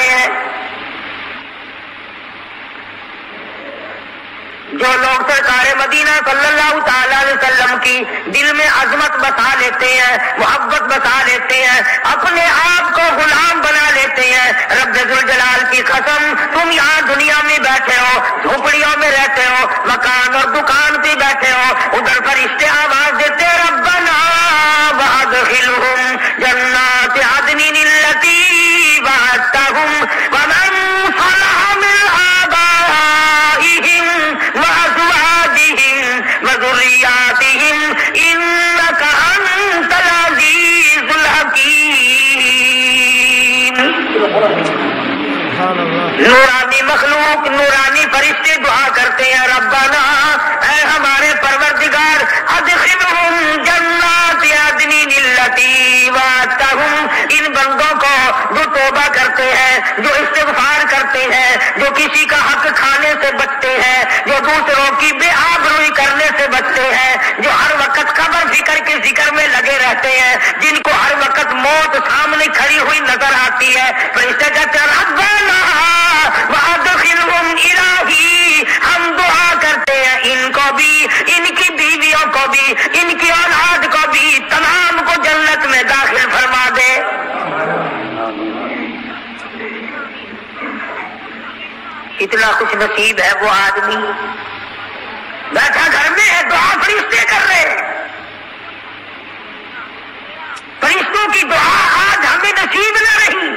رہے ہیں. جو لوگ سرکار مدینہ صلی اللہ تعالی علیہ وسلم کی دل میں عظمت بسا لیتے ہیں، محبت بسا لیتے ہیں، اپنے آپ کو غلام بنا لیتے ہیں، رب ذوالجلال کی قسم تم یہاں دنیا میں بیٹھے ہو، جھوپڑیوں میں رہتے ہو، مکان اور دکان پہ بیٹھے ہو، ادھر فرشتے آواز دیتے ربنا وادخلہم جنات عدن التی وعدتہم ومن صلح من آبائہم وأزواجهم وذرياتهم إنك أنت العزيز الحكيم. نورانی مخلوق، نورانی فرشتے دعا کرتے ہیں ربنا اے ہمارے پروردگار ادخلہم جنات عدن التی وعدتہم، ان بندوں کو جو توبہ کرتے ہیں، جو استغفار کرتے ہیں، جو کسی کا حق کھانے سے بچتے ہیں، جو دوسروں کی بے آبروئی کرنے سے بچتے ہیں، جو ہر وقت قبر فکر کے ذکر میں لگے رہتے ہیں، جن کو ہر وقت موت سامنے کھڑی ہوئی نظر آتی ہے، فرشتے کہتے ہیں ربنا وادخلہم الہی، ہم دعا کرتے ہیں ان کو بھی، ان کی بیویوں کو بھی، ان کی اولاد کو بھی، تمام کو جنت میں داخل فرما دے. اتنا خوش نصیب ہے وہ آدمی، بیٹھا گھر میں ہے، دعا فرشتے کر رہے ہیں. فرشتوں کی دعا آج ہمیں نصیب نہ رہی.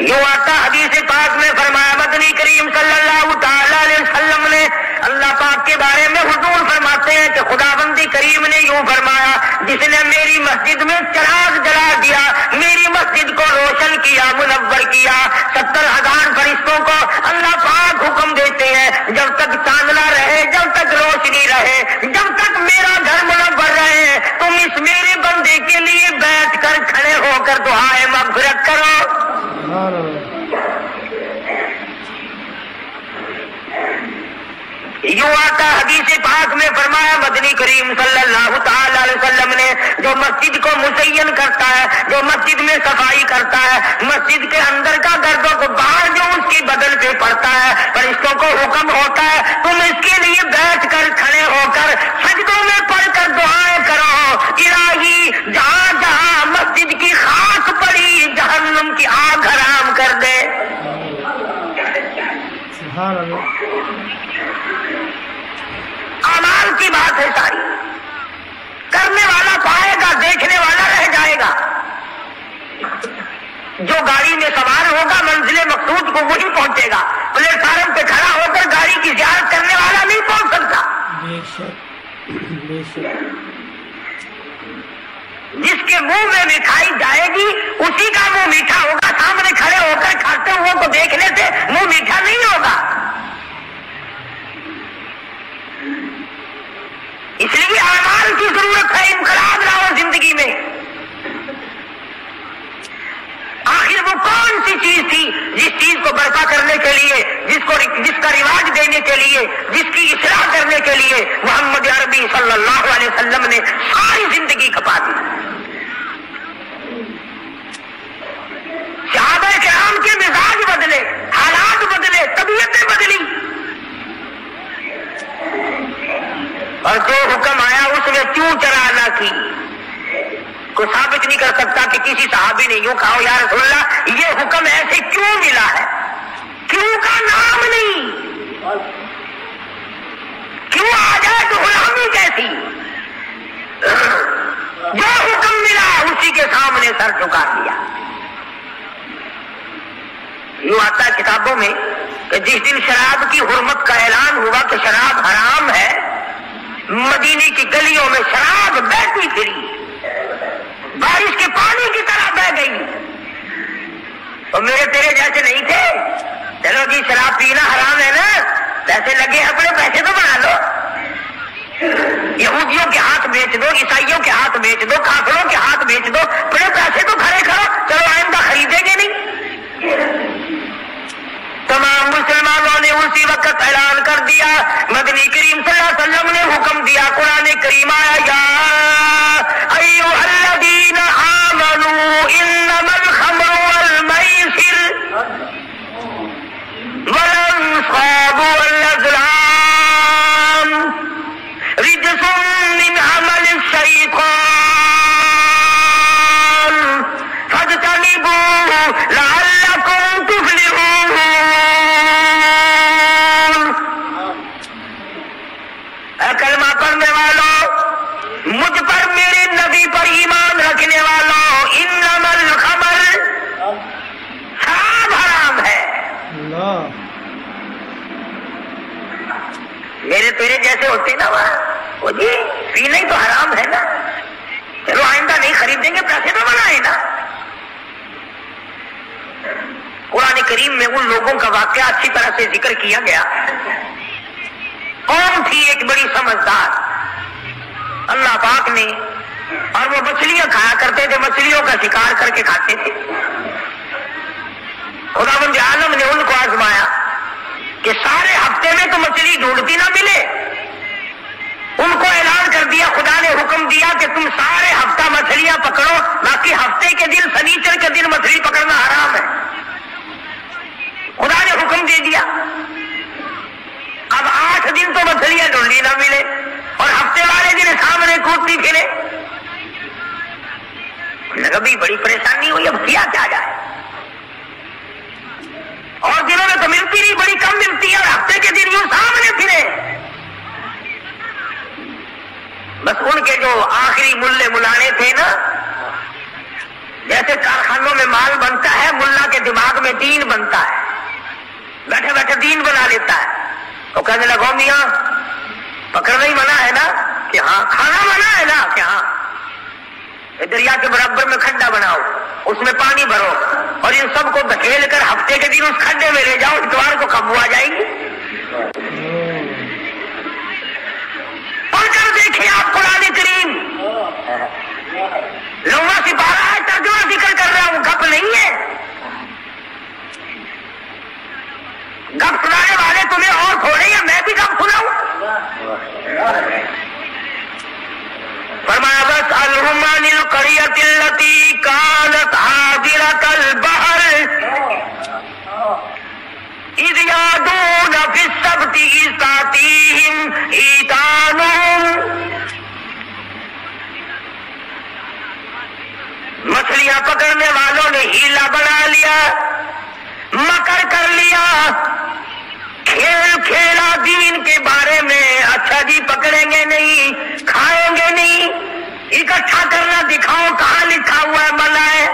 یوں آتا حدیث پاک میں فرمایا، مدنی کریم صلی اللہ تعالی علیہ وسلم نے اللہ پاک کے بارے میں حضور فرماتے ہیں کہ خداوند کریم نے یوں فرمایا، جس نے میری مسجد میں چراغ جلا دیا، میری مسجد کو روشن کیا، منور کیا، 70,000 فرشتوں کو اللہ پاک حکم دیتے ہیں جب تک چاندنا رہے، جب تک روشنی رہے، جب تک میرا گھر منور رہے، تم اس میرے بندے کے لیے بیٹھ کر کھڑے ہو کر دعائے مغفرت کرو. یوں آتا حدیث پاک میں فرمایا، مدنی کریم صلی اللہ تعالی علیہ وسلم نے جو مسجد کو مزین کرتا ہے، جو مسجد میں صفائی کرتا ہے، مسجد کے اندر کا گرد و غبار جو اس کی بدن پہ پڑتا ہے، فرشتوں کو حکم ہوتا ہے تم اس کے لیے بیٹھ کر کھڑے ہو کر سجدوں میں پڑھ کر دعائیں کرو، الہی جہاں جہاں مسجد کی خاک پڑی جہنم کی آگ حرام کر دے. سبحان اللہ. اعمال کی بات ہے ساری، کرنے والا پائے گا، دیکھنے والا رہ جائے گا. جو گاڑی میں سوار ہوگا منزل مقصود کو وہی پہنچے گا، پلیٹ فارم پہ کھڑا ہو کر گاڑی کی زیارت کرنے والا نہیں پہنچ سکتا. جس کے منہ میں مٹھائی جائے گی اسی کا منہ میٹھا ہوگا، سامنے کھڑے ہو کر کھاتے ہوئے کو دیکھنے سے منہ میٹھا نہیں ہوگا. اس لیے اعمال کی ضرورت ہے، انقلاب لاؤ زندگی میں. آخر وہ کون سی چیز تھی جس چیز کو برپا کرنے کے لیے، جس کا رواج دینے کے لیے، جس کی اصلاح کرنے کے لیے محمد عربی صلی اللہ علیہ وسلم نے ساری زندگی کھپا دی. صحابہ کرام کے مزاج بدلے، حالات بدلے، طبیعتیں بدلی، اور جو حکم آیا اس میں کیوں چرا نہ کی. کوئی ثابت نہیں کر سکتا کہ کسی صحابی نے یوں کہا یا رسول اللہ یہ حکم ایسے کیوں ملا ہے، کیوں کا نام نہیں، کیوں آ جائے تو غلامی کیسی. جو حکم ملا اسی کے سامنے سر جھکا دیا. یوں آتا ہے کتابوں میں کہ جس دن شراب کی حرمت کا اعلان ہوا کہ شراب حرام ہے، مدینے کی گلیوں میں شراب بہتی پھری، بارش کے پانی کی طرح بہ گئی. اور میرے تیرے جیسے نہیں تھے، چلو جی شراب پینا حرام ہے نا، پیسے لگے اپنے پیسے تو بنا لو، یہودیوں کے ہاتھ بیچ دو، عیسائیوں کے ہاتھ بیچ دو، کافروں کے ہاتھ بیچ دو، اپنے پیسے تو کھڑے کرو، چلو آئندہ خریدیں گے نہیں. تمام مسلمانوں نے اسی وقت اعلان کر دیا. مدنی کریم صلی اللہ علیہ وسلم نے حکم دیا، قرآن کریم آیا یا ایھا الذین آمنوا انما الخمر والمیسر اصحاب الازلام رجس من عمل الشیطان فاجتنبوه لعلکم تفلحون. اے کلمہ پڑھنے والوں، مجھ پر میرے نبی پر ایمان رکھنے والوں، انما الخمر شراب حرام ہے. میرے تیرے جیسے ہوتے نا وہ جی پینا ہی تو حرام ہے نا، چلو آئندہ نہیں خریدیں گے، پیسے تو بنائے نا. قرآن کریم میں ان لوگوں کا واقعہ اچھی طرح سے ذکر کیا گیا. قوم تھی ایک بڑی سمجھدار، اللہ پاک نے، اور وہ مچھلیاں کھایا کرتے تھے، مچھلیوں کا شکار کر کے کھاتے تھے. خداوند عالم نے ان کو آزمایا کہ سارے ہفتے میں تو مچھلی ڈھونڈتی نہ ملے. ان کو اعلان کر دیا، خدا نے حکم دیا کہ تم سارے ہفتہ مچھلیاں پکڑو، باقی ہفتے کے دن سنیچر کے دن مچھلی پکڑنا حرام ہے. خدا نے حکم دے دیا. اب 8 دن تو مچھلیاں ڈھونڈی نہ ملے اور ہفتے والے دن سامنے کودتی پھرے. کبھی بڑی پریشانی ہوئی، اب کیا جائے. اور دنوں میں تو ملتی نہیں، بڑی کم ملتی ہے، اور ہفتے کے دن یوں سامنے پھرے. بس ان کے جو آخری ملے ملانے تھے نا، جیسے کارخانوں میں مال بنتا ہے، ملا کے دماغ میں دین بنتا ہے، بیٹھے بیٹھے دین بنا لیتا ہے. تو کہنے لگا میاں پکڑنا ہی منع ہے نا؟ کہ ہاں. کھانا منع ہے نا؟ کہ ہاں. دریا کے برابر میں کھڈا بناؤ، اس میں پانی بھرو، اور ان سب کو دھکیل کر ہفتے کے دن اس کھڈے میں لے جاؤ، اتوار کو قابو آ جائیں گے. پڑھ کر دیکھیے آپ قرآن کریم، لوگوں سپارہ ہے، ترجمہ ذکر کر رہا ہوں، گپ نہیں ہے. گپ سنانے والے تمہیں اور تھوڑے، یا میں بھی گپ سناؤں؟ فرمایا وَاسْأَلْهُمْ عَنِ الْقَرْيَةِ الَّتِي كَانَتْ حَاضِرَةَ الْبَحْرِ إِذْ يَعْدُونَ فِي السَّبْتِ إِذْ تَأْتِيهِمْ حِيتَانُهُمْ. مچھلیاں پکڑنے والوں نے ہیلا بنا لیا، مکر کر لیا، کھیل کھیلا دین کے بارے میں. اچھا جی پکڑیں گے نہیں، کھائیں گے نہیں، اکٹھا کرنا دکھاؤ کہاں لکھا ہوا ہے منع ہے.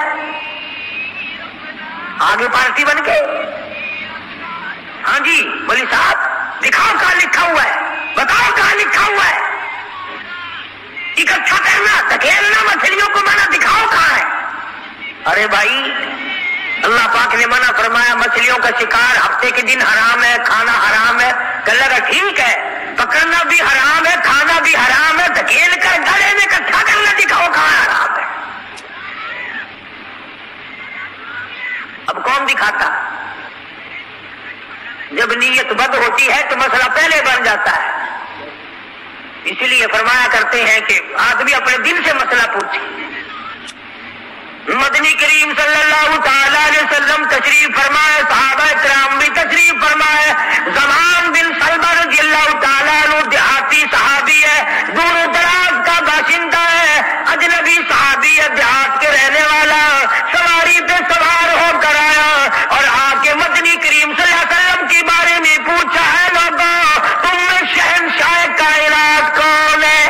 آگے پارٹی بن گئی. ہاں جی مولوی صاحب دکھاؤ کہاں لکھا ہوا ہے، بتاؤ کہاں لکھا ہوا ہے. اکٹھا کرنا دھکیلنا مچھلیوں کو منع، دکھاؤ کہاں ہے. ارے بھائی اللہ پاک نے منع فرمایا، مچھلیوں کا شکار ہفتے کے دن حرام ہے، کھانا حرام ہے. کہنے لگا ٹھیک ہے، پکڑنا بھی حرام ہے، کھانا بھی حرام ہے، دھکیل کر گلے میں اکٹھا کرنا دکھاؤ کہاں حرام ہے. اب کون دکھاتا؟ جب نیت بد ہوتی ہے تو مسئلہ پہلے بن جاتا ہے. اسی لیے فرمایا کرتے ہیں کہ آدمی اپنے دل سے مسئلہ پوچھے. مدنی کریم صلی اللہ تعالی علیہ وسلم تشریف فرمائے، صحابہ کرام بھی تشریف فرمائے. زمان بن سلمہ رضی اللہ تعالیٰ عنہ دیہاتی صحابی ہے، دور دراز کا باشندہ ہے، اجنبی صحابی ہے، دیہات کے رہنے والا. سواری پہ سوار ہو کر آیا اور آ کے مدنی کریم صلی اللہ علیہ وسلم کے بارے میں پوچھا ہے، لوگوں تم میں شہنشاہ کائنات کون ہے؟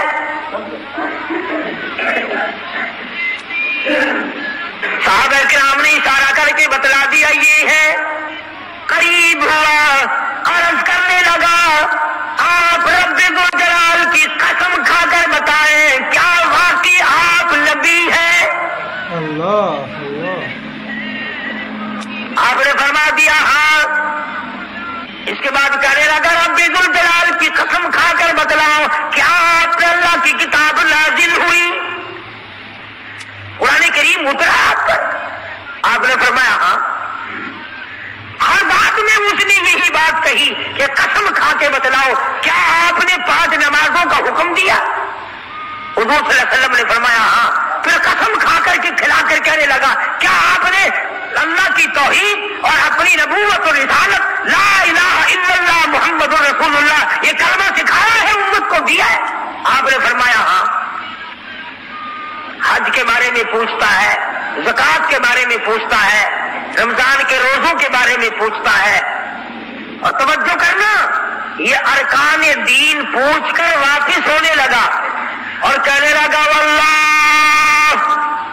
صحابہ کرام نے اشارہ کر کے بتلا دیا یہ ہے. قریب ہوا، عرض کرنے لگا آپ رب ذوالجلال کی قسم کھا کر بتائیں کیا واقعی آپ نبی ہیں؟ اللہ اللہ. آپ نے فرما دیا ہاں. اس کے بعد کہنے لگا رب ذوالجلال کی قسم کھا کر بتلاؤ کیا آپ پر اللہ کی کتاب نازل ہوئی؟ قرآن کریم اترا آپ پر؟ آپ نے فرمایا ہاں. ہر بات میں اس نے یہی بات کہی کہ قسم کھا کے بتلاؤ کیا آپ نے 5 نمازوں کا حکم دیا؟ حضور صلی اللہ علیہ وسلم نے فرمایا ہاں. پھر قسم کھا کر کے کھلا کر کہنے لگا کیا آپ نے اللہ کی توحید اور اپنی نبوت اور رسالت لا الہ الا اللہ محمد رسول اللہ یہ کلمہ سکھایا ہے، امت کو دیا ہے. آپ نے فرمایا ہاں. حج کے بارے میں پوچھتا ہے، زکوٰۃ کے بارے میں پوچھتا ہے، رمضان کے روزوں کے بارے میں پوچھتا ہے. اور توجہ کرنا، یہ ارکان دین پوچھ کر واپس ہونے لگا اور کہنے لگا واللہ،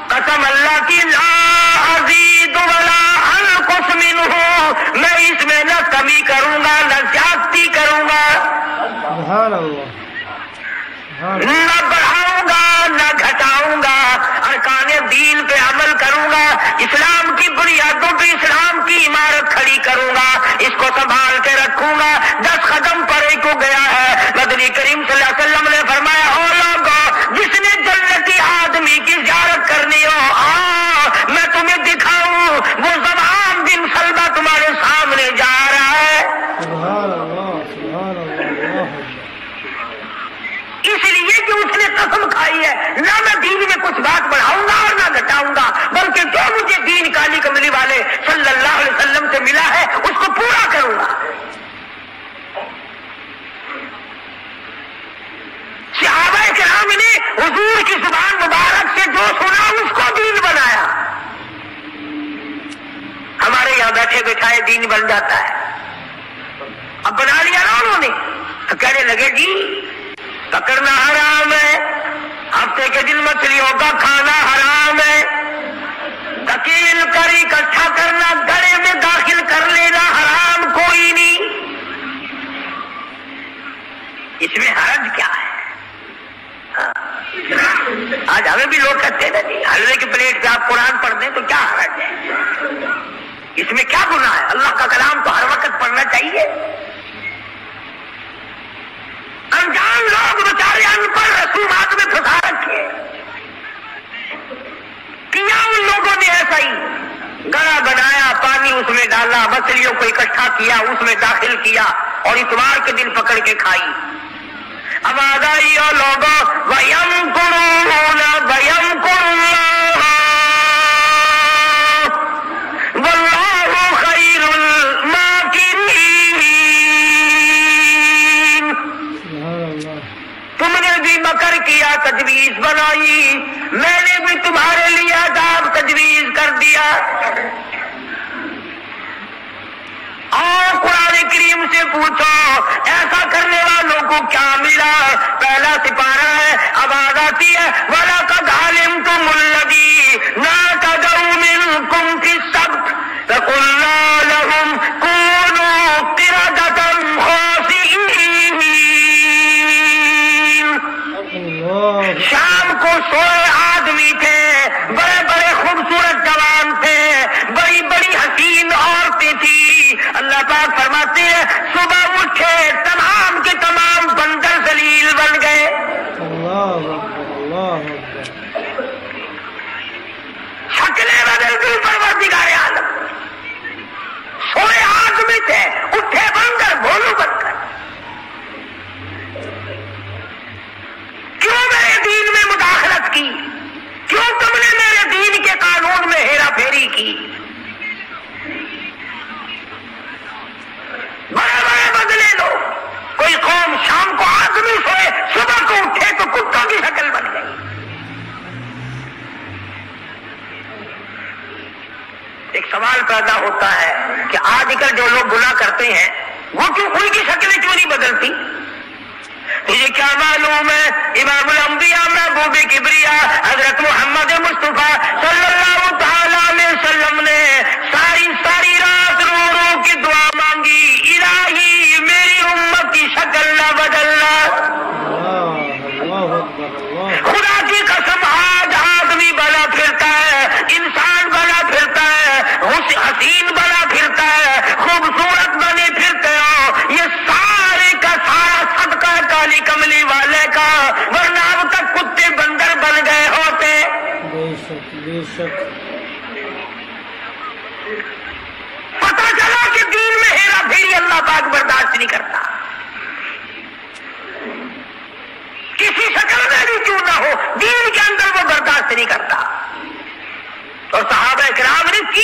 قسم اللہ کی، لا ازید ولا انقص منہ، میں اس میں نہ کمی کروں گا نہ زیادتی کروں گا، سبحان اللہ، نہ بڑھاؤں گا نہ گھٹاؤں گا، ارکان دین پہ عمل کروں گا، اسلام کی بنیادوں پہ اسلام کی عمارت کھڑی کروں گا، اس کو سنبھال کے رکھوں گا. 10 قدم پرے کو گیا ہے. نبی کریم صلی اللہ علیہ وسلم نے فرمایا او لوگوں، جس نے جنتی آدمی کی زیارت کرنی ہو میں تمہیں دکھاؤں، وہ زمان بن سلمہ تمہارے سامنے جا رہا ہے. سبحان اللہ، سبحان اللہ. اس لیے کہ اس نے قسم کھائی ہے نہ میں دین میں کچھ بات بڑھاؤں گا اور نہ گھٹاؤں گا، بلکہ جو مجھے دین کالی کملی والے صلی اللہ علیہ وسلم سے ملا ہے اس کو پورا کروں گا. صحابہ کرام نے حضور کی زبان مبارک سے جو سنا اس کو دین بنایا. ہمارے یہاں بیٹھے بیٹھائے دین بن جاتا ہے. اب بنا لیا نا انہوں نے تو کہنے لگے جی پکڑنا حرام ہے، ہفتے کے دن مچھلیوں کا کھانا حرام ہے، تکیل کر اکٹھا کرنا گلے میں داخل کر لینا حرام، کوئی نہیں. اس میں حرج کیا ہے؟ آج ہمیں بھی لوگ کہتے ہیں نا جی حلوے کی پلیٹ پہ آپ قرآن پڑھ دیں تو کیا حرج ہے؟ اس میں کیا گناہ ہے؟ اللہ کا کلام تو ہر وقت پڑھنا چاہیے. انجان لوگ بیچارے ان پڑھ رسومات میں پھنسا رکھے. کیا ان لوگوں نے ایسا ہی گڑا بنایا، پانی اس میں ڈالا، مچھلیوں کو اکٹھا کیا، اس میں داخل کیا اور اتوار کے دن پکڑ کے کھائی. اب آگائی اور لوگوں وَيَمْكُرُونَ وَيَمْكُرُ اللَّهُ وَاللَّهُ خَيْرُ الْمَاكِرِينَ. تم نے بھی مکر کیا، تجویز بنائی، میں نے بھی تمہارے لیے عذاب تجویز کر دیا. اور قرآن کریم سے پوچھو ایسا کرنے والوں کو کیا ملا؟ پہلا سپارہ ہے، اب آگ آتی ہے وَلَقَدْ عَلِمْتُمُ الَّذِي نَعْتَدَوْا مِنْكُمْ فِي السَّبْتِ فَقُلْنَا لَهُمْ كُونُوا قِرَدَةً خَاسِئِينَ. شام کو سوئے آدمی تھے، بڑے بڑے خوبصورت جوان تھے، بڑی بڑی حسین عورتیں تھیں. اللہ پاک فرماتے ہیں صبح اٹھے تمام کے تمام بندر ذلیل بن گئے. اللہ اللہ، شکلیں بدل گئی پروردگار عالم. سوئے آدمی تھے، اٹھے بندر، بھولو بن کر. کیوں میرے دین میں مداخلت کی؟ کیوں تم نے میرے دین کے قانون میں ہیرا پھیری کی؟ بڑے بڑے بدلے لو. کوئی قوم شام کو آدمی سوئے، صبح کو اٹھے تو کتوں کی شکل بن گئی. ایک سوال پیدا ہوتا ہے کہ آج کل جو لوگ گناہ کرتے ہیں وہ کیوں ان کی شکلیں کیوں نہیں بدلتی؟ تجھے کیا معلوم ہے امام الانبیاء محبوب کبریا حضرت محمد مصطفیٰ صلی اللہ تعالی علیہ وسلم نے ساری رات رو رو کی دعا مانگی، الہی میری امت کی شکل نہ بدلنا. خدا کی قسم آج آدمی بنا پھرتا ہے، انسان بنا پھرتا ہے، حسین بنا پھرتا ہے، خوبصورت بنے پھرتے ہو. یہ سارے کا سارا صدقہ کالی کملی والے کا، ورنہ اب تک کتے بندر بن گئے ہوتے. بے شک بے شک. پتہ چلا کہ دین میں ہیرا پھیری اللہ پاک برداشت نہیں کرتا. کسی شکل میں بھی کیوں نہ ہو، دین کے اندر وہ برداشت نہیں کرتا. اور صحابہ کرام نے کی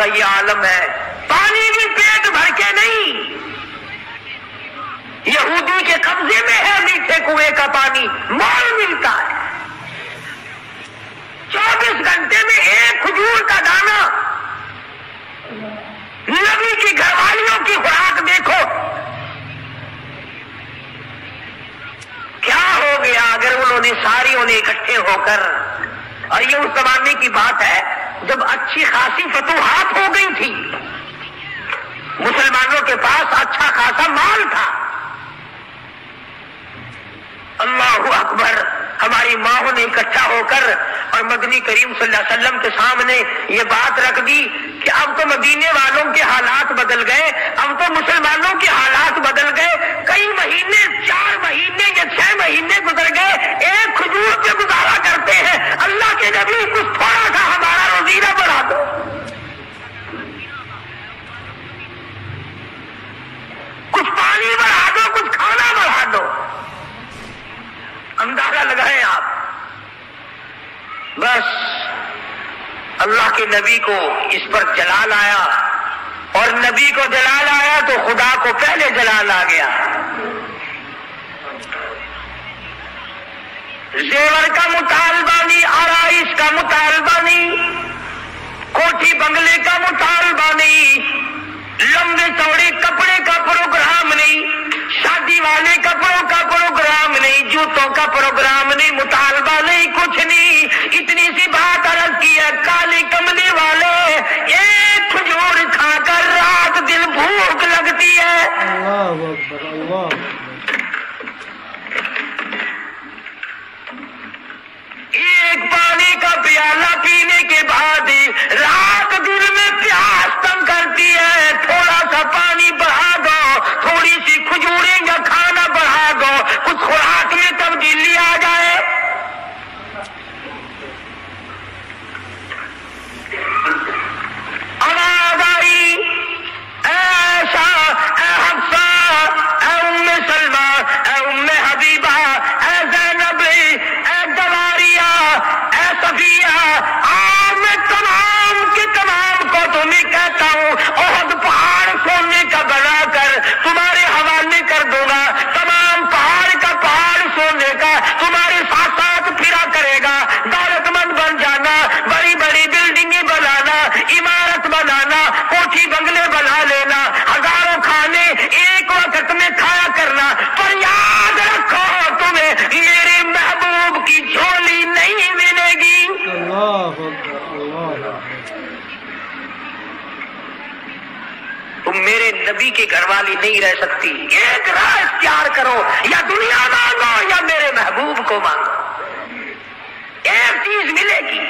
کا یہ عالم ہے، پانی بھی پیٹ بھر کے نہیں، یہودی کے قبضے میں ہے میٹھے کنویں کا پانی، مول ملتا ہے، 24 گھنٹے میں ایک کھجور کا دانہ۔ نبی کی گھر والیوں کی خوراک دیکھو، کیا ہو گیا اگر انہوں نے ساریوں نے اکٹھے ہو کر، اور یہ اس زمانے کی بات ہے جب اچھی خاصی فتوحات ہو گئی تھی، مسلمانوں کے پاس اچھا خاصا مال تھا، اللہ اکبر، ہماری ماں نے اکٹھا ہو کر اور مدنی کریم صلی اللہ علیہ وسلم کے سامنے یہ بات رکھ دی کہ اب تو مدینے والوں کے حالات بدل گئے، اب تو مسلمانوں کے حالات بدل گئے، کئی مہینے 4 مہینے یا 6 مہینے گزر گئے، ایک کھجور پہ گزارا کرتے ہیں، اللہ کے نبی کچھ تھوڑا سا ہمارا روزینہ بڑھا دو، کچھ پانی بڑھا دو، کچھ کھانا بڑھا دو۔ اندازہ لگائیں آپ، بس اللہ کے نبی کو اس پر جلال آیا، اور نبی کو جلال آیا تو خدا کو پہلے جلال آ گیا۔ زیور کا مطالبہ نہیں، آرائش کا مطالبہ نہیں، کوٹھی بنگلے کا مطالبہ نہیں، لمبے چوڑے کپڑے کا پروگرام نہیں، شادی والے کپڑوں کا پروگرام نہیں، جوتوں کا پروگرام نہیں، مطالبہ نہیں، کچھ نہیں، اتنی سی بات عرض کی ہے، کالے کملے والے ایک کھجور کھا کر رات دن بھوک لگتی ہے۔ اللہ اکبر، اللہ ایک پانی کا پیالہ پینے کے بعد رات دن میں پیاس تنگ کرتی ہے، تھوڑا سا پانی بڑھا دو، تھوڑی سی کھجوریں یا کھانا بڑھا دو، کچھ خوراک میں تبدیلی آ جائے۔ آواز آئی، اے عائشہ، اے حفصہ، اے ام سلمہ، اے ام حبیبہ، اے زینب، اے جواریہ، اے صفیہ، آج میں تمام کے تمام کو تمہیں کہتا ہوں، احد پہاڑ سونے کا بنا کر تمہارے حوالے کر دوں گا، تمام پہاڑ کا پہاڑ سونے کا تمہارے ساتھ ساتھ پھرا کرے گا، دولت مند بن جانا، بڑی بڑی بلڈنگیں بنانا، عمارت بنانا، کوٹھی بنگلے بنا لینا، ہزاروں کھانے ایک وقت میں کھایا کرنا، پر یاد رکھو تمہیں میرے محبوب کی جھولی نہیں ملے گی۔ اللہ اکبر، اللہ اکبر۔ تم میرے نبی کی گھر والی نہیں رہ سکتی، ایک راہ اختیار کرو، یا دنیا مانگو یا میرے محبوب کو مانگو، ایک چیز ملے گی،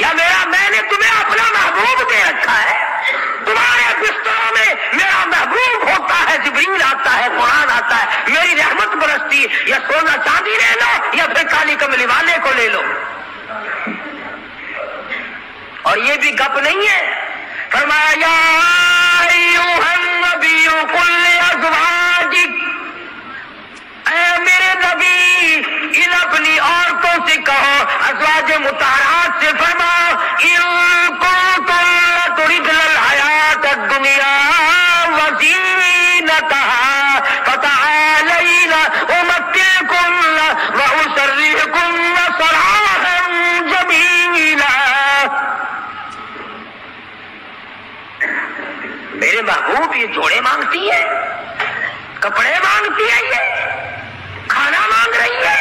یا میں نے تمہیں اپنا محبوب دے رکھا ہے، تمہارے بستروں میں میرا محبوب ہوتا ہے، جبریل آتا ہے، قرآن آتا ہے، میری رحمت برستی، یا سونا چاندی لے لو یا پھر کالی کملی والے کو لے لو۔ اور یہ بھی گپ نہیں ہے، فرمایا یا ایھا النبی قل لازواجک، اے میرے نبی ان اپنی عورتوں سے کہو، ازواج مطہرات سے فرماؤ، ان کنتن تردن الحیات الدنیا وزینتہا فتعالین امتعکن واسرحکن سراحا جمیلا۔ میرے محبوب یہ جوڑے مانگتی ہے، کپڑے مانگتی ہے، یہ کھانا مانگ رہی ہے،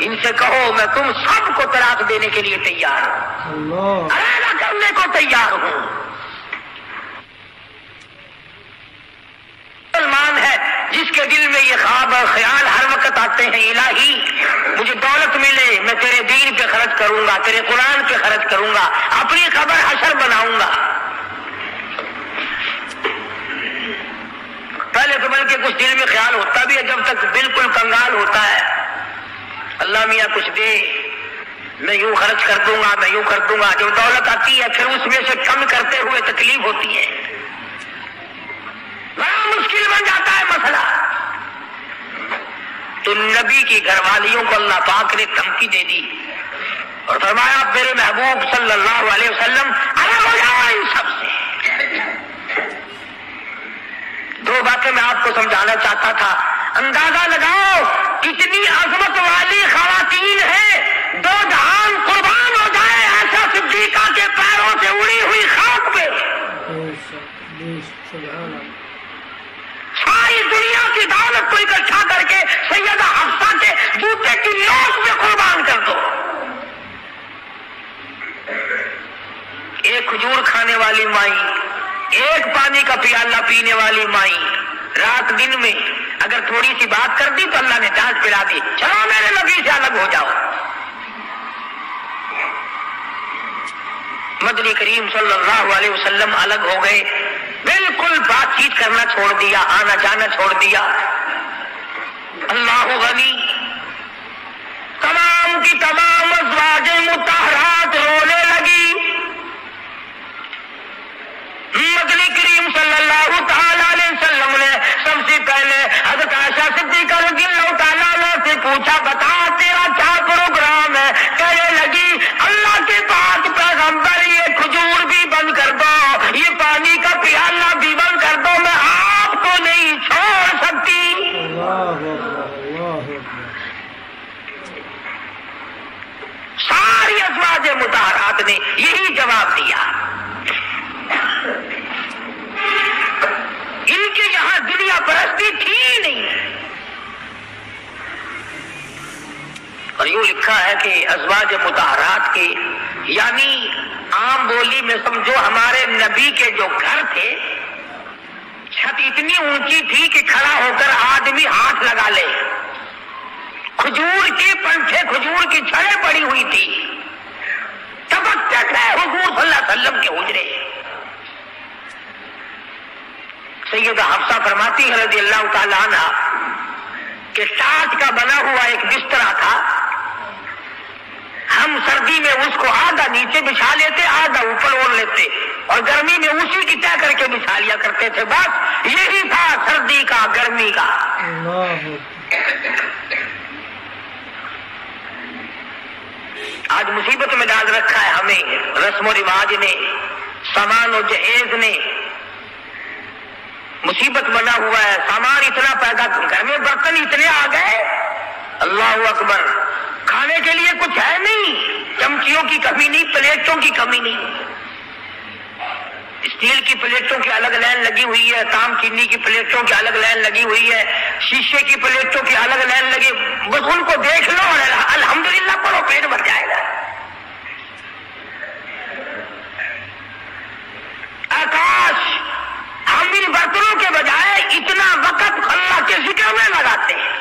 ان سے کہو میں تم سب کو طلاق دینے کے لیے تیار ہوں، علیحدہ کرنے کو تیار ہوں۔ مسلمان ہے جس کے دل میں یہ خواب اور خیال ہر وقت آتے ہیں، الہی مجھے دولت ملے، میں تیرے دین پہ خرچ کروں گا، تیرے قرآن پہ خرچ کروں گا، اپنی خبر حشر بناؤں گا۔ پہلے تو بلکہ کچھ دل میں خیال ہوتا بھی ہے، جب تک بالکل کنگال ہوتا ہے، اللہ میاں کچھ دے، میں یوں خرچ کر دوں گا، میں یوں کر دوں گا، جب دولت آتی ہے پھر اس میں سے کم کرتے ہوئے تکلیف ہوتی ہے، بڑا مشکل بن جاتا ہے مسئلہ۔ تو نبی کی گھر والیوں کو اللہ پاک نے دھمکی دے دی، اور فرمایا میرے محبوب صلی اللہ علیہ وسلم الگ ہو جاؤ ان سب سے. دو باتیں میں آپ کو سمجھانا چاہتا تھا. اندازہ لگاؤ کتنی عظمت والی خواتین ہیں. دو جہان قربان ہو جائے ایسا صدیقہ کے پیروں سے اڑی ہوئی خاک پہ. ساری دنیا کی دولت کو اکٹھا کر کے سیدہ حفصہ کے جوتے کی نوک پہ قربان کر دو. ایک کھجور کھانے والی مائی, ایک پانی کا پیالہ پینے والی مائی, رات دن میں اگر تھوڑی سی بات کر دی تو اللہ نے جانچ پلا دی, چلو میرے نبی سے الگ ہو جاؤ. مدنی کریم صلی اللہ علیہ وسلم الگ ہو گئے, بالکل بات چیت کرنا چھوڑ دیا, آنا جانا چھوڑ دیا. اللہ غنی. تمام کی تمام ازواج مطہرات رونے لگی. مدنی کریم صلی اللہ تعالی علیہ وسلم نے سب سے پہلے حضرت عائشہ صدیقہ رضی اللہ تعالیٰ عنہ سے پوچھا, بتا تیرا کیا پروگرام ہے؟ کہنے لگی اللہ کے پاک پیغمبر یہ کھجور بھی بند کر دو, یہ پانی کا پیالہ بھی بند کر دو, میں آپ کو نہیں چھوڑ سکتی. ساری ازواج مطہرات نے یہی جواب دیا. ان کے یہاں دنیا پرستی تھی نہیں. اور یوں لکھا ہے کہ ازواج مطہرات کے یعنی عام بولی میں سمجھو ہمارے نبی کے جو گھر تھے چھت اتنی اونچی تھی کہ کھڑا ہو کر آدمی ہاتھ لگا لے. کھجور کے پنکھے, کھجور کی چھڑیں پڑی ہوئی تھی. تبتک ہے حضور صلی اللہ علیہ وسلم کے حجرے. سیدہ حفصہ فرماتی ہے رضی اللہ تعالیٰ عنہ کہ ٹاٹ کا بنا ہوا ایک بسترا تھا, ہم سردی میں اس کو آدھا نیچے بچھا لیتے, آدھا اوپر اوڑھ لیتے, اور گرمی میں اسی کی طے کر کے بچھا لیا کرتے تھے. بس یہی تھا سردی کا, گرمی کا. آج مصیبت میں ڈال رکھا ہے ہمیں رسم و رواج نے, سامان و جہیز نے. مصیبت بنا ہوا ہے, سامان اتنا پیدا, گھر میں برتن اتنے آ گئے, اللہ اکبر, کھانے کے لیے کچھ ہے نہیں. چمچیوں کی کمی نہیں, پلیٹوں کی کمی نہیں. اسٹیل کی پلیٹوں کی الگ لائن لگی ہوئی ہے, تام چینی کی پلیٹوں کی الگ لائن لگی ہوئی ہے, شیشے کی پلیٹوں کی الگ لائن لگی. بس ان کو دیکھ لو اور الحمدللہ پڑھو, پیٹ بھر جائے گا. آکاش, ہم ان برتنوں کے بجائے اتنا وقت اللہ کے ذکر میں لگاتے ہیں.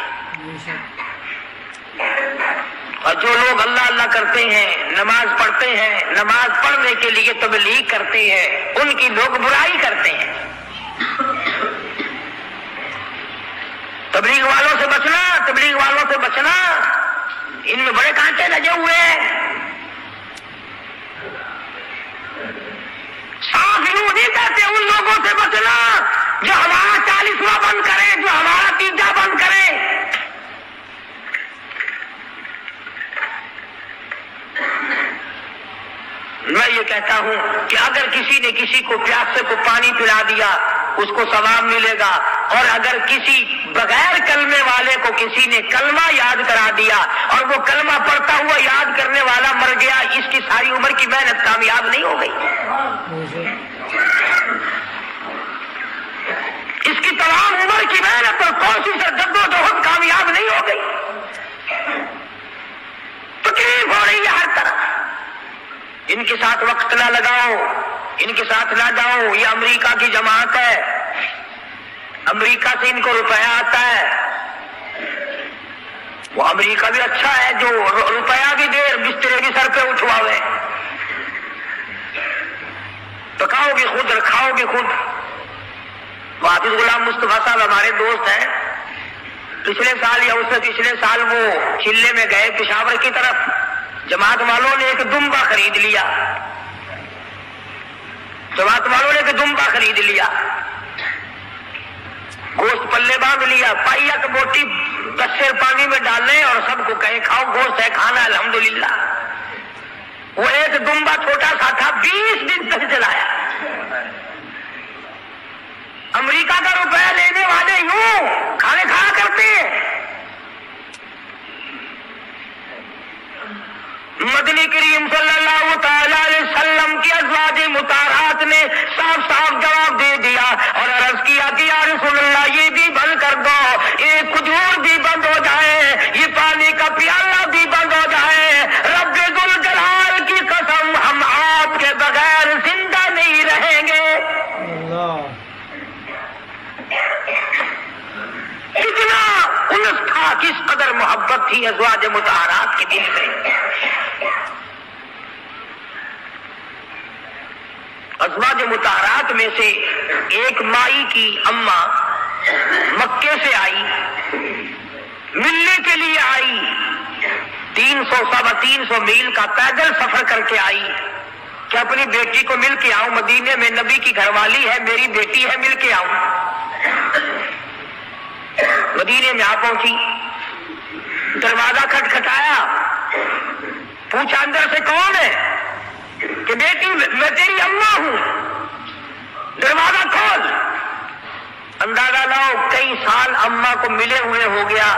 اور جو لوگ اللہ اللہ کرتے ہیں, نماز پڑھتے ہیں, نماز پڑھنے کے لیے تبلیغ کرتے ہیں, ان کی لوگ برائی کرتے ہیں. تبلیغ والوں سے بچنا, تبلیغ والوں سے بچنا, ان میں بڑے کانٹے لگے ہوئے ہیں. صاف یوں نہیں کہتے ان لوگوں سے بچنا جو ہمارا 40واں بند کرے, جو ہمارا 3 بند کرے. میں یہ کہتا ہوں کہ اگر کسی نے کسی کو پیاسے کو پانی پلا دیا اس کو ثواب ملے گا, اور اگر کسی بغیر کلمے والے کو کسی نے کلمہ یاد کرا دیا اور وہ کلمہ پڑھتا ہوا یاد کرنے والا مر گیا, اس کی ساری عمر کی محنت کامیاب نہیں ہو گئی. اس کی تمام عمر کی محنت اور کوشش اور جدوجہد کامیاب نہیں ہو گئی. تکلیف ہو رہی ہے ہر طرح. ان کے ساتھ وقت نہ لگاؤ, ان کے ساتھ نہ جاؤ. یہ امریکہ کی جماعت ہے, امریکہ سے ان کو روپیہ آتا ہے. وہ امریکہ بھی اچھا ہے جو روپیہ بھی دے, بسترے بھی سر پہ اٹھواوے. پکاؤ گے خود, رکھاؤ گے خود. حافظ غلام مصطفیٰ صاحب ہمارے دوست ہیں. پچھلے سال یا اس سے پچھلے سال وہ چلے میں گئے پشاور کی طرف. جماعت والوں نے ایک دمبا خرید لیا, جماعت والوں نے ایک دمبا خرید لیا, گوشت پلے باندھ لیا, پائیا کی بوٹی 10 سیر پانی میں ڈالنے اور سب کو کہیں کھاؤ, گوشت ہے کھانا الحمدللہ. وہ ایک دمبا چھوٹا سا تھا، 20 دن تک چلایا۔ امریکہ کا روپیہ لینے والے یوں کھانے کھایا کرتے ہیں۔ مدنی کریم صلی اللہ تعالی علیہ وسلم کی ازواج مطہرات نے صاف صاف جواب دے دیا اور عرض کیا کہ یا رسول اللہ یہ بھی بند کر دو، یہ کھجور بھی بند ہو جائے، یہ پانی کا پیالہ بھی بند ہو جائے، رب ذوالجلال کی قسم ہم آپ کے بغیر زندہ نہیں رہیں گے۔ اللہ کتنا انس تھا، کس قدر محبت تھی ازواج مطہرات کے دل میں۔ ازواج مطہرات میں سے ایک مائی کی اماں مکے سے آئی، ملنے کے لیے آئی، 300 میل کا پیدل سفر کر کے آئی کہ اپنی بیٹی کو مل کے آؤں، مدینے میں نبی کی گھر والی ہے، میری بیٹی ہے، مل کے آؤں۔ مدینے میں آ پہنچی، دروازہ کھٹکھٹایا، پوچھا اندر سے کون ہے؟ کہ بیٹی میں تیری اماں ہوں، دروازہ کھول۔ اندازہ لاؤ کئی سال اماں کو ملے ہوئے ہو گیا،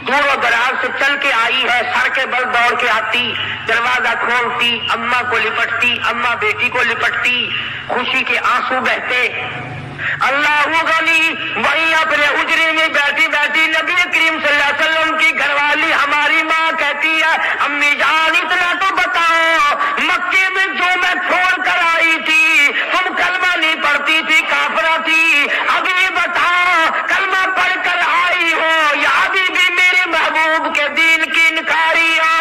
دور و دراز سے چل کے آئی ہے، سر کے بل دوڑ کے آتی، دروازہ کھولتی، اماں کو لپٹتی، اماں بیٹی کو لپٹتی، خوشی کے آنسو بہتے۔ اللہ غنی وہیں اپنے حجرے میں بیٹھی بیٹھی نبی کریم صلی اللہ علیہ وسلم کی گھر والی ہماری ماں کہتی ہے امی جان اتنا تو بتاؤ، مکے میں جو میں چھوڑ کر آئی تھی تم کلمہ نہیں پڑھتی تھی، کافرہ تھی، اب یہ بتاؤ کلمہ پڑھ کر آئی ہو یا ابھی بھی میرے محبوب کے دین کی انکاری ہو؟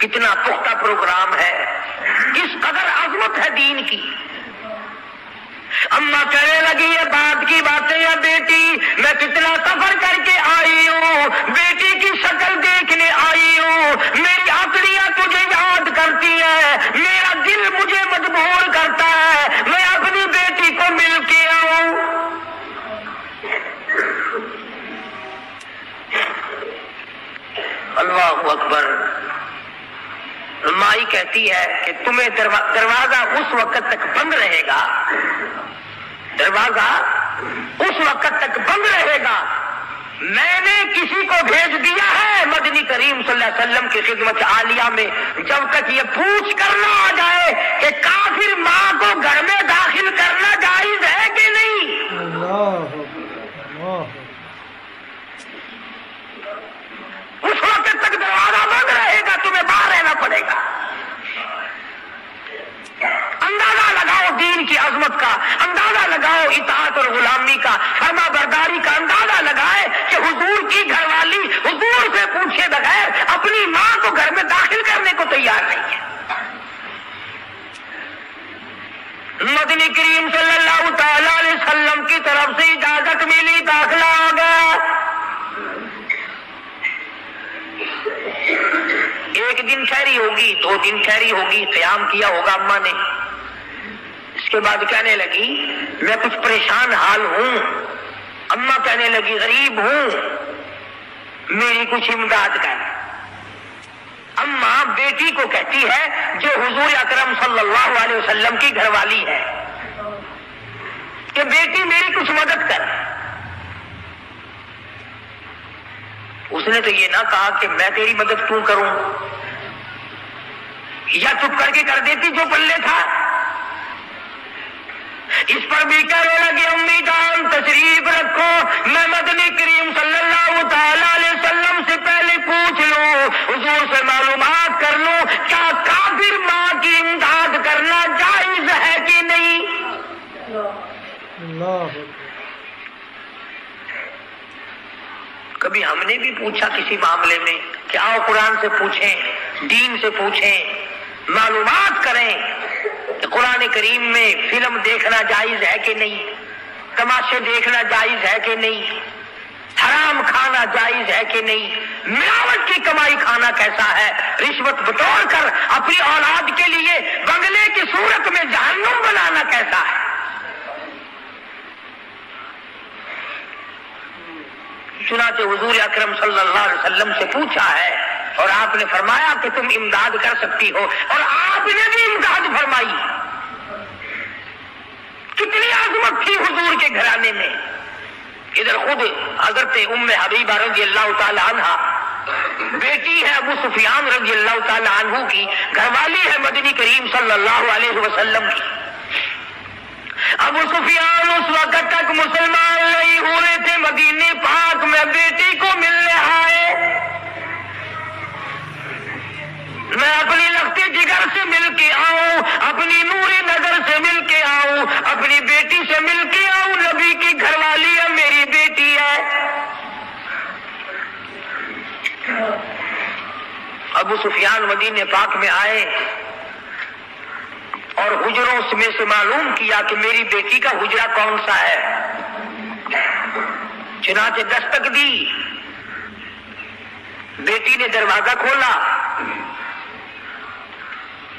کتنا پختہ پروگرام ہے، کس قدر عظمت ہے دین کی۔ اماں کہنے لگی یہ بات کی باتیں یا بیٹی میں کتنا سفر کر کے آئی ہوں، بیٹی کی شکل دیکھنے آئی ہوں، میری آنکھیاں تجھے یاد کرتی ہے، میرا دل مجھے مجبور کرتا ہے میں اپنی بیٹی کو مل کے آؤں۔ اللہ اکبر۔ مائی کہتی ہے کہ تمہیں دروازہ اس وقت تک بند رہے گا، دروازہ اس وقت تک بند رہے گا، میں نے کسی کو بھیج دیا ہے مدنی کریم صلی اللہ علیہ وسلم کی خدمت عالیہ میں، جب تک یہ پوچھ کر نہ آ جائے کہ کافر ماں کو گھر میں داخل کرنا جائز ہے کہ نہیں۔ اللہ اس وقت تک دروازہ بند رہے گا، تمہیں باہر رہنا پڑے گا۔ اندازہ لگاؤ دین کی عظمت کا، اندازہ لگاؤ اطاعت اور غلامی کا، فرما برداری کا، اندازہ لگائے کہ حضور کی گھر والی حضور سے پوچھے بغیر اپنی ماں کو گھر میں داخل کرنے کو تیار نہیں ہے۔ مدنی کریم صلی اللہ تعالی علیہ وسلم کی طرف سے اجازت ملی، داخلہ آ گیا۔ ایک دن ٹھہری ہوگی، 2 دن ٹھہری ہوگی، قیام کیا ہوگا اماں نے، اس کے بعد کہنے لگی میں کچھ پریشان حال ہوں، اماں کہنے لگی غریب ہوں، میری کچھ امداد کر۔ اماں بیٹی کو کہتی ہے جو حضور اکرم صلی اللہ علیہ وسلم کی گھر والی ہے کہ بیٹی میری کچھ مدد کر۔ اس نے تو یہ نہ کہا کہ میں تیری مدد کیوں کروں، یا چپ کر کے کر دیتی جو پلے تھا۔ اس پر بھی کہنے لگے امی جان تشریف رکھو، میں مدنی کریم صلی اللہ تعالی علیہ وسلم سے پہلے پوچھ لوں، حضور سے معلومات کر لوں کیا کافر ماں کی امداد کرنا جائز ہے کہ نہیں۔ اللہ کبھی ہم نے بھی پوچھا کسی معاملے میں کہ آؤ قرآن سے پوچھیں، دین سے پوچھیں، معلومات کریں کہ قرآن کریم میں فلم دیکھنا جائز ہے کہ نہیں، تماشے دیکھنا جائز ہے کہ نہیں، حرام کھانا جائز ہے کہ نہیں، ملاوٹ کی کمائی کھانا کیسا ہے، رشوت بٹور کر اپنی اولاد کے لیے بنگلے کی صورت میں جہنم بنانا کیسا ہے۔ چنانچہ حضور اکرم صلی اللہ علیہ وسلم سے پوچھا ہے اور آپ نے فرمایا کہ تم امداد کر سکتی ہو، اور آپ نے بھی امداد فرمائی۔ کتنی عظمت تھی حضور کے گھرانے میں۔ ادھر خود حضرت ام حبیبہ رضی اللہ تعالی عنہ بیٹی ہے ابو سفیان رضی اللہ تعالی عنہ کی، گھر والی ہے مدنی کریم صلی اللہ علیہ وسلم کی۔ ابو سفیان اس وقت تک مسلمان نہیں ہوئے تھے، مدینے پاک میں بیٹی کو ملنے آئے۔ میں اپنی لختے جگر سے مل کے آؤں، اپنی نور نظر سے مل کے آؤں، اپنی بیٹی سے مل کے آؤں، نبی کی گھر والی ہے، میری بیٹی ہے۔ ابو سفیان مدینے پاک میں آئے اور حجروں میں سے معلوم کیا کہ میری بیٹی کا حجرہ کون سا ہے۔ چنانچہ دستک دی، بیٹی نے دروازہ کھولا،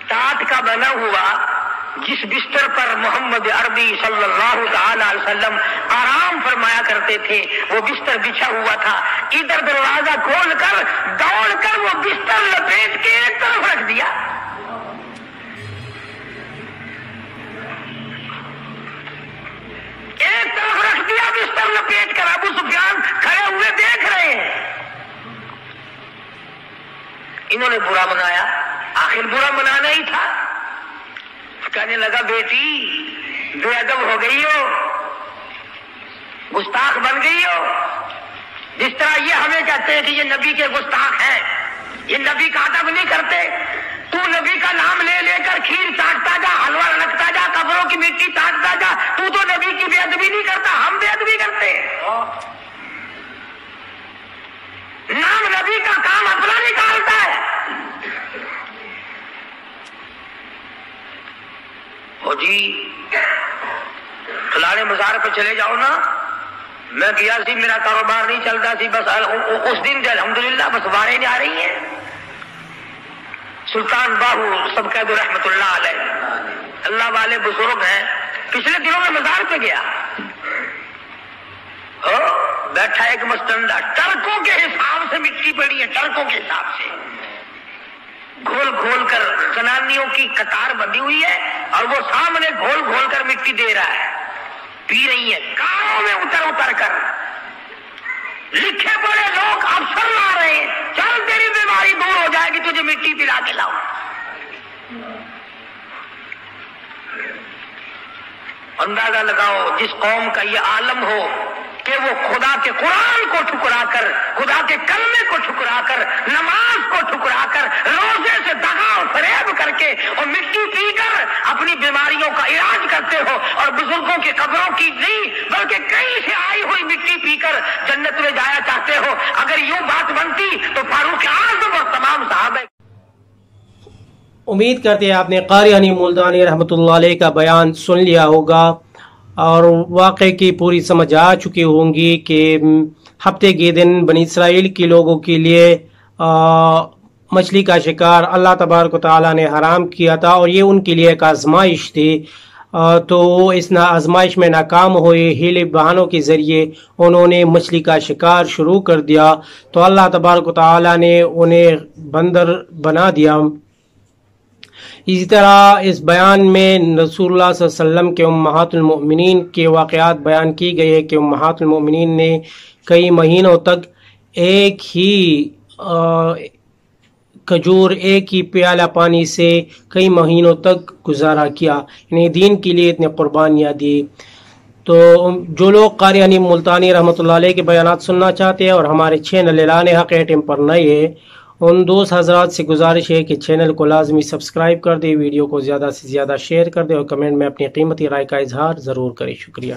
ٹاٹ کا بنا ہوا جس بستر پر محمد عربی صلی اللہ تعالی علیہ وسلم آرام فرمایا کرتے تھے وہ بستر بچھا ہوا تھا۔ ادھر دروازہ کھول کر دوڑ کر وہ بستر لپیٹ کے ایک طرف رکھ دیا۔ ایک طرف رکھ دیا بستر لپیٹ کر۔ ابو سفیان کھڑے ہوئے دیکھ رہے ہیں۔ انہوں نے برا منایا، آخر برا منانا ہی تھا۔ کہنے لگا بیٹی بے ادب ہو گئی ہو، گستاخ بن گئی ہو۔ جس طرح یہ ہمیں کہتے ہیں کہ یہ نبی کے گستاخ ہیں، یہ نبی کا ادب نہیں کرتے، تو نبی کا نام لے لے کر کھیر چاٹتا جا، حلوہ رکھتا جا، قبروں کی مٹی چاٹتا جا، تو نبی کی بے ادبی نہیں کرتا، ہم بے ادبی کرتے ہیں۔ نام نبی کا کام اپنا نکالتا ہے۔ او جی فلانے مزار پہ چلے جاؤ نا، میں گیا سی، میرا کاروبار نہیں چلتا سی، بس اس دن الحمدللہ بس باریں نہیں آ رہی ہیں۔ سلطان باہو سب قید رحمت اللہ علیہ، اللہ والے بزرگ ہیں، پچھلے دنوں میں مزار پہ گیا، بیٹھا ایک مستندہ، ٹرکوں کے حساب سے مٹی پڑی ہے، ٹرکوں کے حساب سے گھول گھول کر زنانیوں کی قطار بندھی ہوئی ہے، اور وہ سامنے گھول گھول کر مٹی دے رہا ہے، پی رہی ہے کاروں میں اتر اتر کر۔ لکھے پڑے لوگ افسر لا رہے ہیں، چل تیری بیماری دور ہو جائے گی، تجھے مٹی پلا کے لاؤ۔ اندازہ لگاؤ جس قوم کا یہ عالم ہو کہ وہ خدا کے قرآن کو ٹھکرا کر، خدا کے کلمے کو ٹھکرا کر، نماز کو ٹھکرا کر، روزے سے دغا اور فریب کر کے اور مٹی پی کر اپنی بیماریوں کا علاج کرتے ہو، اور بزرگوں کی قبروں کی نہیں بلکہ کہیں سے آئی ہوئی مٹی پی کر جنت میں جایا چاہتے ہو۔ اگر یوں بات بنتی تو فاروق اعظم اور تمام صحابہ۔ امید کرتے ہیں آپ نے قاری حنیف ملتانی رحمۃ اللہ علیہ کا بیان سن لیا ہوگا اور واقعے کی پوری سمجھ آ چکی ہوں گی کہ ہفتے کے دن بنی اسرائیل کے لوگوں کے لیے مچھلی کا شکار اللہ تبارک و تعالیٰ نے حرام کیا تھا، اور یہ ان کے لیے ایک آزمائش تھی۔ تو اس آزمائش میں ناکام ہوئے، ہیلے بہانوں کے ذریعے انہوں نے مچھلی کا شکار شروع کر دیا، تو اللہ تبارک و تعالیٰ نے انہیں بندر بنا دیا۔ اسی طرح اس بیان میں رسول اللہ صلی اللہ علیہ وسلم کے امہات المؤمنین کے واقعات بیان کی گئی ہے کہ امہات المؤمنین نے کئی مہینوں تک ایک ہی کھجور، ایک ہی پیالہ پانی سے کئی مہینوں تک گزارا کیا، یعنی دین کے لیے اتنے قربانیاں دی۔ تو جو لوگ قاری حنیف ملتانی رحمۃ اللہ علیہ کے بیانات سننا چاہتے ہیں اور ہمارے چینل اعلان حق ایٹم پر نئے ہیں، ان دوست حضرات سے گزارش ہے کہ چینل کو لازمی سبسکرائب کر دے، ویڈیو کو زیادہ سے زیادہ شیئر کر دے اور کمنٹ میں اپنی قیمتی رائے کا اظہار ضرور کرے۔ شکریہ۔